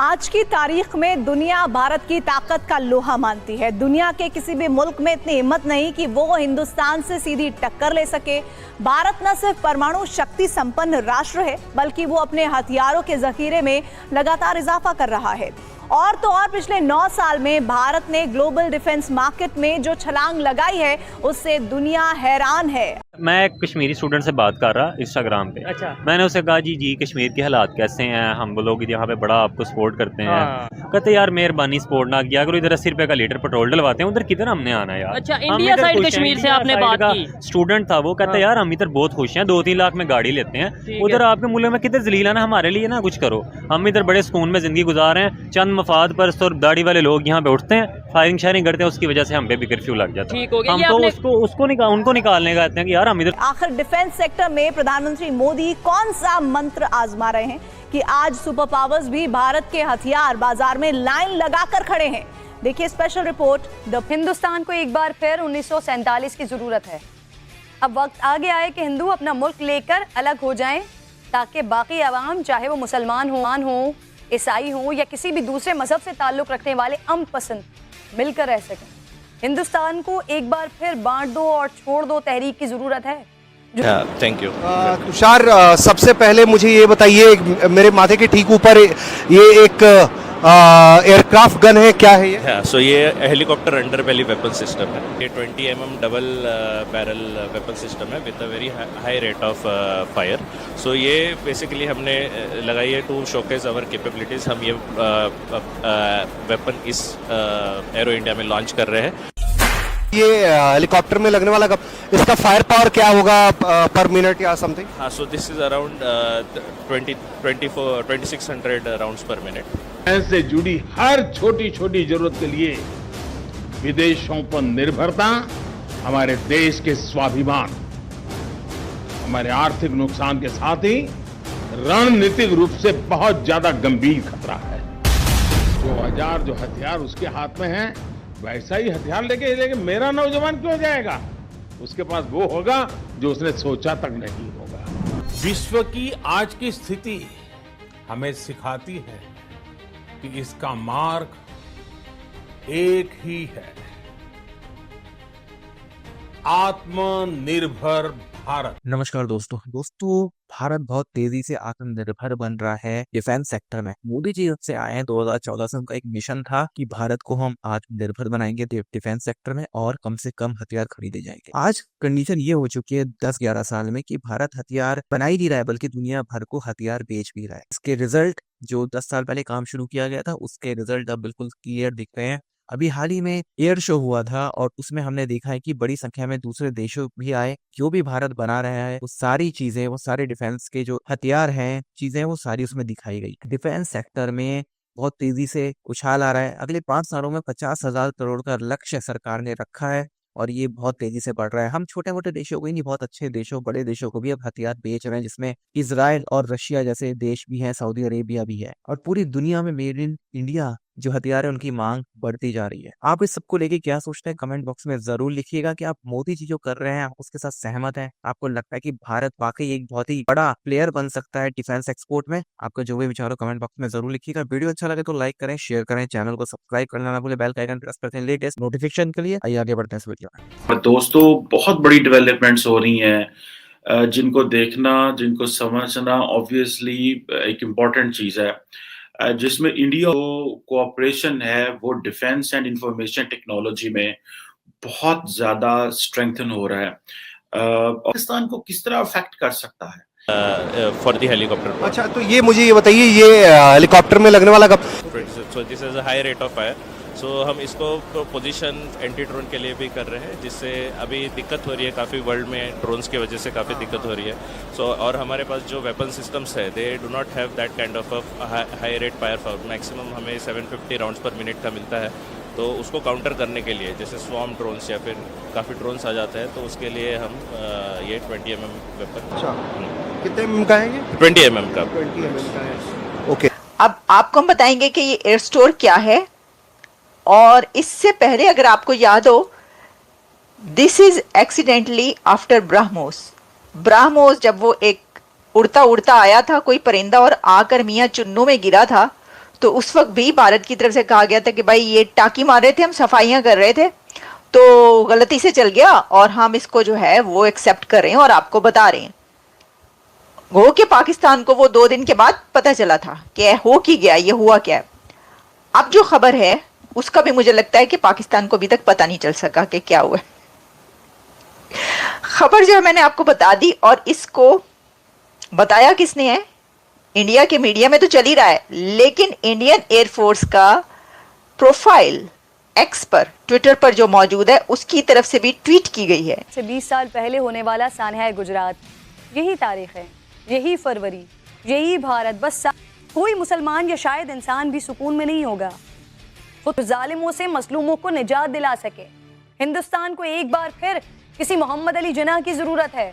आज की तारीख में दुनिया भारत की ताकत का लोहा मानती है। दुनिया के किसी भी मुल्क में इतनी हिम्मत नहीं कि वो हिंदुस्तान से सीधी टक्कर ले सके। भारत न सिर्फ परमाणु शक्ति संपन्न राष्ट्र है, बल्कि वो अपने हथियारों के जखीरे में लगातार इजाफा कर रहा है। और तो और पिछले 9 साल में भारत ने ग्लोबल डिफेंस मार्केट में जो छलांग लगाई है, उससे दुनिया हैरान है। मैं एक कश्मीरी स्टूडेंट से बात कर रहा इंस्टाग्राम पे। अच्छा। मैंने उसे कहा जी कश्मीर के हालात कैसे हैं, हम लोग यहाँ पे बड़ा आपको सपोर्ट करते हैं। हाँ। कहते यार मेहरबानी सपोर्ट ना किया करो, इधर 80 रुपए का लीटर पेट्रोल डलवाते हैं, उधर किधर हमने आना है यार। अच्छा, हम इंडिया इधर साइड खुश हैं, कश्मीर से इंडिया आपने साइड बात का की। स्टूडेंट था वो, कहता हाँ। यार हम इधर बहुत खुश हैं, 2-3 लाख में गाड़ी लेते हैं, ठीक उधर है। आपके मुल्क में किधर जलील आना, हमारे लिए ना कुछ करो। हम इधर बड़े सुकून में जिंदगी गुजार रहे हैं, चंद मफाद परस्त और दाढ़ी वाले लोग यहाँ पे उठते हैं, फायरिंग शायरिंग करते हैं, उसकी वजह से हम पे भी कर्फ्यू लग जाता है। ठीक हो गया। हम ये तो आपने- उनको निकालने का कहते हैं कि यार हम इधर। आखिर डिफेंस सेक्टर में प्रधानमंत्री मोदी कौन सा मंत्र आजमा रहे हैं कि आज सुपर पावर्स भी भारत के हथियार बाजार में लाइन लगाकर खड़े हैं। देखिए स्पेशल रिपोर्ट। हिंदुस्तान को एक बार फिर 1947 की जरूरत है। अब वक्त आ गया है कि हिंदू अपना मुल्क लेकर अलग हो जाएं, ताकि बाकी आवाम, चाहे वो मुसलमान हो, ईसाई हो या किसी भी दूसरे मजहब से ताल्लुक रखने वाले, अम पसंद मिलकर रह सकें। हिंदुस्तान को एक बार फिर बांट दो और छोड़ दो तहरीक की जरूरत है। Thank you. तुषार, सबसे पहले मुझे ये बताइए, मेरे माथे के ठीक ऊपर ये एक एयरक्राफ्ट गन है, क्या है ये? सो ये helicopter under belly weapon system है। ये 20 mm double barrel weapon system है with a very high rate of fire. So ये बेसिकली हमने लगाई है टू शोकेस आवर कैपेबिलिटीज। हम ये वेपन इस एरो इंडिया में लॉन्च कर रहे हैं। ये हेलीकॉप्टर में लगने वाला इसका फायर पावर क्या होगा पर मिनट या समथिंग? हाँ, सो दिस इज अराउंड 2600 राउंड्स पर मिनट। से जुड़ी हर छोटी छोटी जरूरत के लिए विदेशों पर निर्भरता हमारे देश के स्वाभिमान, हमारे आर्थिक नुकसान के साथ ही रणनीतिक रूप से बहुत ज्यादा गंभीर खतरा है। जो हथियार उसके हाथ में है, वैसा ही हथियार लेके मेरा नौजवान क्यों जाएगा? उसके पास वो होगा जो उसने सोचा तक नहीं होगा। विश्व की आज की स्थिति हमें सिखाती है कि इसका मार्ग एक ही है, आत्मनिर्भर भारत। नमस्कार दोस्तों। भारत बहुत तेजी से आत्मनिर्भर बन रहा है डिफेंस सेक्टर में। मोदी जी जब से आए हैं 2014 से, उनका एक मिशन था कि भारत को हम आत्मनिर्भर बनाएंगे डिफेंस सेक्टर में और कम से कम हथियार खरीदे जाएंगे। आज कंडीशन ये हो चुकी है 10-11 साल में कि भारत हथियार बना ही नहीं रहा है, बल्कि दुनिया भर को हथियार बेच भी रहा है। इसके रिजल्ट जो 10 साल पहले काम शुरू किया गया था, उसके रिजल्ट अब बिल्कुल क्लियर दिख रहे हैं। अभी हाल ही में एयर शो हुआ था और उसमें हमने देखा है कि बड़ी संख्या में दूसरे देशों भी आए। जो भी भारत बना रहा है वो सारी चीजें, वो सारे डिफेंस के जो हथियार हैं, चीजें, वो सारी उसमें दिखाई गई। डिफेंस सेक्टर में बहुत तेजी से उछाल आ रहा है। अगले 5 सालों में 50,000 करोड़ का लक्ष्य सरकार ने रखा है और ये बहुत तेजी से बढ़ रहा है। हम छोटे मोटे देशों को ही नहीं, बहुत अच्छे देशों, बड़े देशों को भी अब हथियार बेच रहे हैं, जिसमें इजराइल और रशिया जैसे देश भी हैं, सऊदी अरेबिया भी है। और पूरी दुनिया में मेड इन इंडिया जो हथियार है उनकी मांग बढ़ती जा रही है। आप इस सबको लेके क्या सोचते हैं? कमेंट बॉक्स में जरूर लिखिएगा कि आप मोदी जी जो कर रहे हैं, आप उसके साथ सहमत हैं? आपको लगता है कि भारत वाकई एक बहुत ही बड़ा प्लेयर बन सकता है डिफेंस एक्सपोर्ट में? आपका जो भी विचार हो कमेंट बॉक्स में जरूर लिखिएगा। वीडियो अच्छा लगे तो लाइक करें, शेयर करें, चैनल को सब्सक्राइब करना ना भूलें, बेल का आइकन प्रेस करते हैं लेटेस्ट नोटिफिकेशन के लिए। आइए आगे बढ़ते हैं इस वीडियो में। दोस्तों, बहुत बड़ी डेवलपमेंट्स हो रही हैं, जिनको देखना, जिनको समझना ऑब्वियसली एक इम्पॉर्टेंट चीज है, जिसमें इंडिया कोऑपरेशन है वो डिफेंस एंड इंफॉर्मेशन टेक्नोलॉजी में बहुत ज्यादा स्ट्रेंथन हो रहा है। पाकिस्तान को किस तरह अफेक्ट कर सकता है फॉर द हेलीकॉप्टर? अच्छा, तो ये मुझे ये बताइए, ये हेलीकॉप्टर में लगने वाला so this is a high rate of fire. So हम इसको पोजीशन एंटी ड्रोन के लिए भी कर रहे हैं, जिससे अभी दिक्कत हो रही है काफ़ी, वर्ल्ड में ड्रोन्स की वजह से काफ़ी दिक्कत हो रही है। सो और हमारे पास जो वेपन सिस्टम्स है, they do not have that kind of high rate fire power. Maximum हमें 750 राउंड्स पर मिनट का मिलता है। तो उसको काउंटर करने के लिए, जैसे स्वॉर्म ड्रोन्स या फिर काफ़ी ड्रोन्स आ जाते हैं, तो उसके लिए हम ये 20 mm वेपन। अच्छा, कितने mm का है ये? 20 mm का। 20 mm का है। ओके। अब आपको हम बताएंगे कि ये एयर स्टोर क्या है, और इससे पहले अगर आपको याद हो, this is accidentally after BrahMos जब वो एक उड़ता उड़ता आया था कोई परिंदा और आकर मियाँ चुन्नू में गिरा था, तो उस वक्त भी भारत की तरफ से कहा गया था कि भाई ये टाकी मार रहे थे, हम सफाइयां कर रहे थे, तो गलती से चल गया और हम इसको जो है वो एक्सेप्ट कर रहे हैं और आपको बता रहे हैं। वो कि पाकिस्तान को वो 2 दिन के बाद पता चला था कि हो की गया, ये हुआ क्या है। अब जो खबर है उसका भी मुझे लगता है कि पाकिस्तान को अभी तक पता नहीं चल सका कि क्या हुआ। खबर जो है मैंने आपको बता दी, और इसको बताया किसने है? इंडिया के मीडिया में तो चल ही रहा है, लेकिन इंडियन एयरफोर्स का प्रोफाइल एक्स पर, ट्विटर पर जो मौजूद है, उसकी तरफ से भी ट्वीट की गई है। से 20 साल पहले होने वाला सानहा गुजरात, यही तारीख है, यही फरवरी, यही भारत। बस कोई मुसलमान या शायद इंसान भी सुकून में नहीं होगा खुद जालिमों से मसलूमों को निजात दिला सके। हिंदुस्तान को एक बार फिर किसी मोहम्मद अली जिन्ना की जरूरत है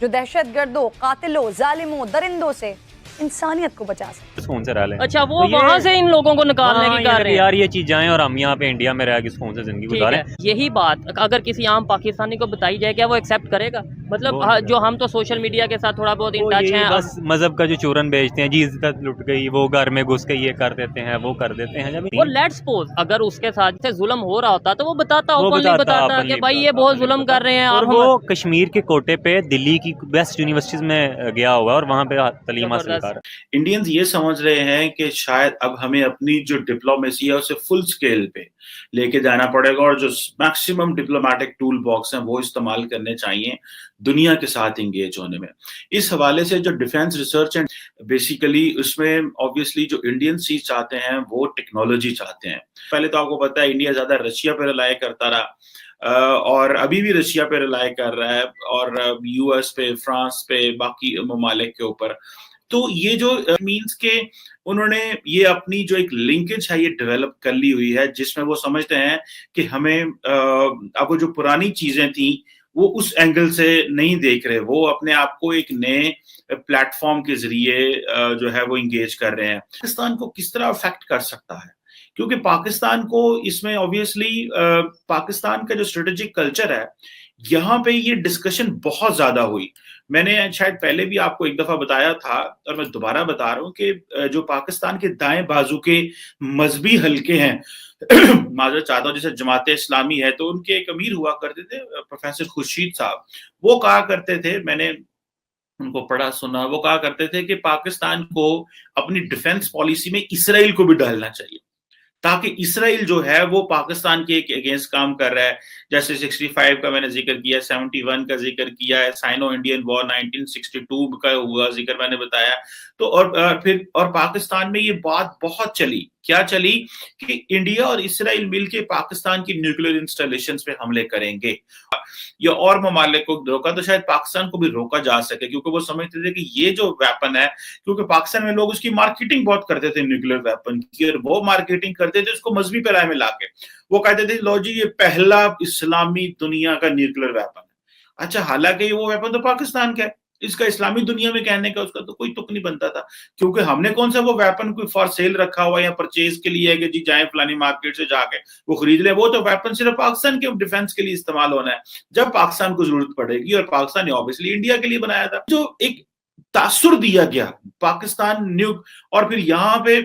जो दहशतगर्दों, कातिलों, जालिमों, दरिंदों से इंसानियत को बचा सके। सुकून से रह लें। अच्छा, वो वहाँ से इन लोगों को निकालने की कर रहे हैं यार, ये चीज जाएं और हम यहाँ पे इंडिया में रह के सुकून से जिंदगी गुजारें। यही बात अगर किसी आम पाकिस्तानी को बताई जाए, क्या वो एक्सेप्ट करेगा? मतलब जो हम तो सोशल मीडिया के साथ थोड़ा बहुत इन टच हैं, बस मजहब का जो चूरन बेचते हैं जी, इज्जत लुट गई, वो घर में घुस के ये कर देते हैं, वो कर देते हैं। जब वो लेट्स सपोज अगर उसके साथ से जुल्म हो रहा होता तो वो बताता ओपनली बताता कि भाई ये बहुत जुल्म कर रहे हैं। और वो कश्मीर के कोटे पे दिल्ली की बेस्ट यूनिवर्सिटीज में गया हुआ और वहाँ पे तालीम हासिल कर रहा है। इंडियंस ये समझ रहे हैं कि शायद अब हमें अपनी जो डिप्लोमेसी है उसे फुल स्केल पे लेके जाना पड़ेगा और जो मैक्सिमम डिप्लोमेटिक टूल बॉक्स हैं वो इस्तेमाल करने चाहिए दुनिया के साथ इंगेज होने में। इस हवाले से जो डिफेंस रिसर्च एंड बेसिकली उसमें ऑब्वियसली जो इंडियन चीज चाहते हैं वो टेक्नोलॉजी चाहते हैं। पहले तो आपको पता है इंडिया ज्यादा रशिया पर रिलाय करता रहा और अभी भी रशिया पे रिलाय कर रहा है और यूएस पे, फ्रांस पे, बाकी ममालिक के ऊपर। तो ये जो मीन्स के उन्होंने ये अपनी जो एक लिंकेज है ये डेवलप कर ली हुई है जिसमें वो समझते हैं कि हमें अब वो जो पुरानी चीजें थी वो उस एंगल से नहीं देख रहे, वो अपने आप को एक नए प्लेटफॉर्म के जरिए जो है वो इंगेज कर रहे हैं। पाकिस्तान को किस तरह अफेक्ट कर सकता है, क्योंकि पाकिस्तान को इसमें ऑब्वियसली पाकिस्तान का जो स्ट्रेटेजिक कल्चर है यहाँ पे ये डिस्कशन बहुत ज्यादा हुई। मैंने शायद पहले भी आपको एक दफा बताया था और मैं दोबारा बता रहा हूँ कि जो पाकिस्तान के दाएं बाजू के मजहबी हलके हैं माजरत चाहता हूँ जैसे जमात इस्लामी है, तो उनके एक अमीर हुआ करते थे प्रोफेसर खुर्शीद साहब, वो कहा करते थे, मैंने उनको पढ़ा सुना, वो कहा करते थे कि पाकिस्तान को अपनी डिफेंस पॉलिसी में इसराइल को भी डालना चाहिए ताकि इसराइल जो है वो पाकिस्तान के अगेंस्ट काम कर रहा है। जैसे 65 का मैंने जिक्र किया, 71 का जिक्र किया है, साइनो इंडियन वॉर 1962 का हुआ जिक्र मैंने बताया। तो और पाकिस्तान में ये बात बहुत चली, क्या चली कि इंडिया और इसराइल मिलके पाकिस्तान की न्यूक्लियर इंस्टॉलेशंस पे हमले करेंगे या और ममालिक को रोका तो शायद पाकिस्तान को भी रोका जा सके, क्योंकि वो समझते थे कि ये जो वेपन है, क्योंकि पाकिस्तान में लोग उसकी मार्केटिंग बहुत करते थे न्यूक्लियर वेपन की, और वो मार्केटिंग करते थे उसको मजहबी पैराए में लाके। वो कहते थे लो जी ये पहला इस्लामी दुनिया का न्यूक्लियर वेपन है। अच्छा, हालांकि वो वेपन तो पाकिस्तान का है, इसका इस्लामी दुनिया में कहने का उसका तो कोई तुक नहीं बनता था, क्योंकि हमने कौन सा वो वेपन कोई फॉर सेल रखा हुआ या परचेज के लिए है कि जी जाए फलानी मार्केट से जाके वो खरीद ले। वो तो वेपन सिर्फ पाकिस्तान के डिफेंस के लिए इस्तेमाल होना है जब पाकिस्तान को जरूरत पड़ेगी, और पाकिस्तान ने ऑब्वियसली इंडिया के लिए बनाया था। जो एक तासुर दिया गया पाकिस्तान न्यूक, और फिर यहाँ पे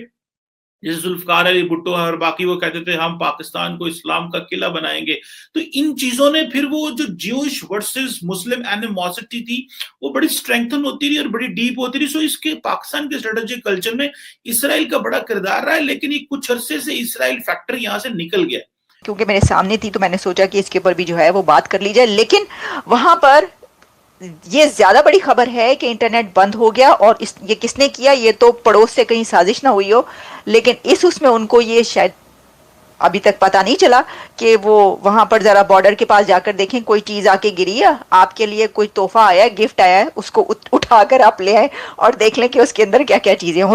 जैसे जुल्फकार अली भुट्टो और बाकी वो कहते थे हम पाकिस्तान को इस्लाम का किला बनाएंगे, तो इन चीजों ने फिर वो जो ज्यूइश वर्सेस मुस्लिम एनिमोसिटी थी वो बड़ी स्ट्रेंथन होती रही और बड़ी डीप होती रही। सो इसके पाकिस्तान के स्ट्रेटेजिक कल्चर में इसराइल का बड़ा किरदार रहा है, लेकिन ये कुछ अरसे से इसराइल फैक्टर यहाँ से निकल गया। क्योंकि मेरे सामने थी तो मैंने सोचा कि इसके ऊपर भी जो है वो बात कर ली जाए, लेकिन वहां पर ये ज्यादा बड़ी खबर है कि इंटरनेट बंद हो गया, और ये किसने किया, ये तो पड़ोस से कहीं साजिश ना हुई हो, लेकिन उसमें उनको ये शायद अभी तक पता नहीं चला कि वो वहां पर जरा बॉर्डर के पास जाकर देखें कोई चीज आके गिरी है, आपके लिए कोई तोहफा आया है, गिफ्ट आया है, उसको उठाकर आप ले आए और देख लें कि उसके अंदर क्या क्या चीजें हो